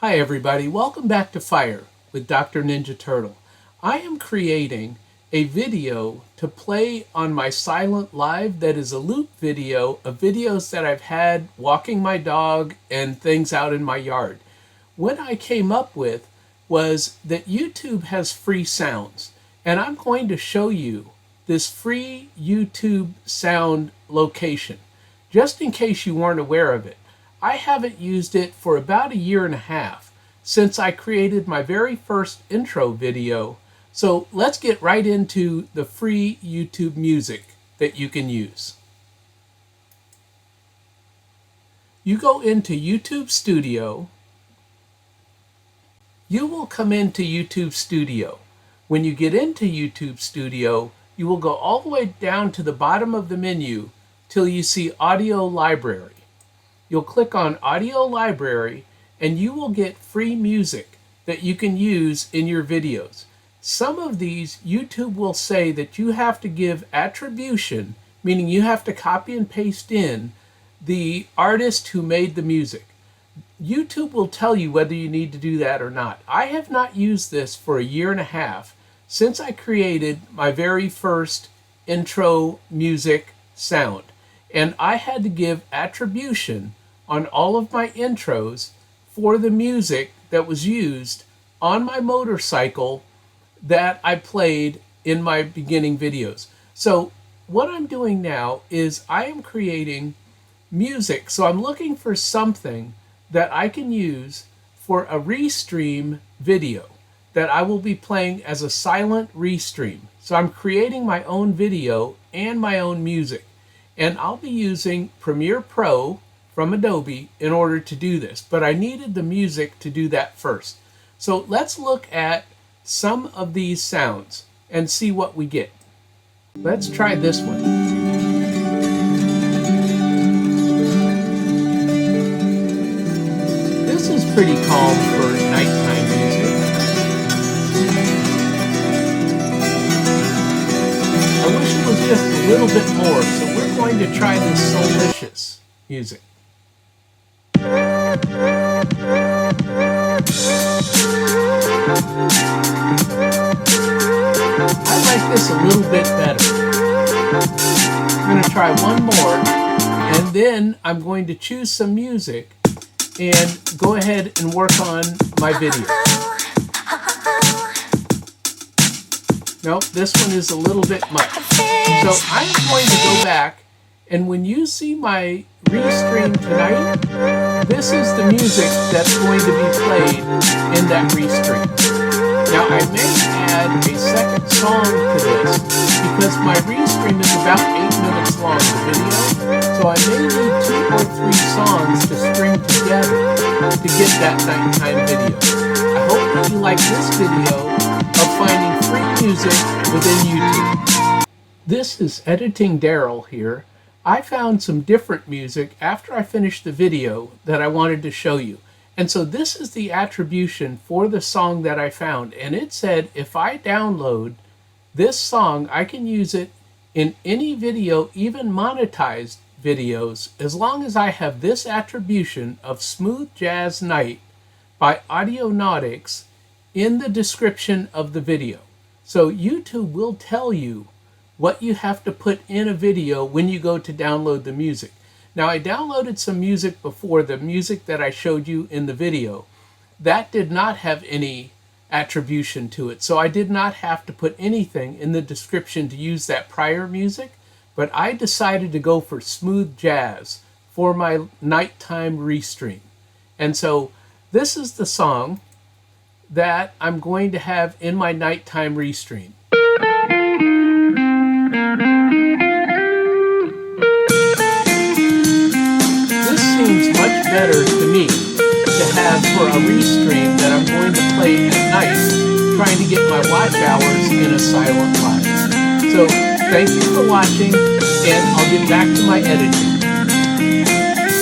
Hi everybody, welcome back to Fire with Dr. Ninja Turtle. I am creating a video to play on my silent live that is a loop video of videos that I've had walking my dog and things out in my yard. What I came up with was that YouTube has free sounds, and I'm going to show you this free YouTube sound location, just in case you weren't aware of it. I haven't used it for about a year and a half since I created my very first intro video. So let's get right into the free YouTube music that you can use. You go into YouTube Studio. You will come into YouTube Studio. When you get into YouTube Studio, you will go all the way down to the bottom of the menu till you see Audio Library. You'll click on Audio Library and you will get free music that you can use in your videos. Some of these YouTube will say that you have to give attribution, meaning you have to copy and paste in the artist who made the music. YouTube will tell you whether you need to do that or not. I have not used this for a year and a half since I created my very first intro music sound. And I had to give attribution on all of my intros for the music that was used on my motorcycle that I played in my beginning videos. So what I'm doing now is I am creating music. So I'm looking for something that I can use for a restream video that I will be playing as a silent restream. So I'm creating my own video and my own music. And I'll be using Premiere Pro from Adobe in order to do this, but I needed the music to do that first. So let's look at some of these sounds and see what we get. Let's try this one. This is pretty calm for nighttime music. I wish it was just a little bit more, so we're going to try this Solicious music. I like this a little bit better. I'm going to try one more, and then I'm going to choose some music and go ahead and work on my video. Nope, this one is a little bit much. So I'm going to go back, and when you see my restream tonight, this is the music that's going to be played in that restream. Now I may add a second song to this because my restream is about 8 minutes long, the video, so I may need 2 or 3 songs to string together to get that nighttime video. I hope that you like this video of finding free music within YouTube. This is Editing Daryl here. I found some different music after I finished the video that I wanted to show you. And so this is the attribution for the song that I found. And it said if I download this song, I can use it in any video, even monetized videos, as long as I have this attribution of Smooth Jazz Night by Audionautics in the description of the video. So YouTube will tell you what you have to put in a video when you go to download the music. Now I downloaded some music before, the music that I showed you in the video. That did not have any attribution to it, so I did not have to put anything in the description to use that prior music, but I decided to go for smooth jazz for my nighttime restream. And so this is the song that I'm going to have in my nighttime restream. Seems much better to me to have for a restream that I'm going to play at night, trying to get my watch hours in a silent live. So thank you for watching, and I'll get back to my editing.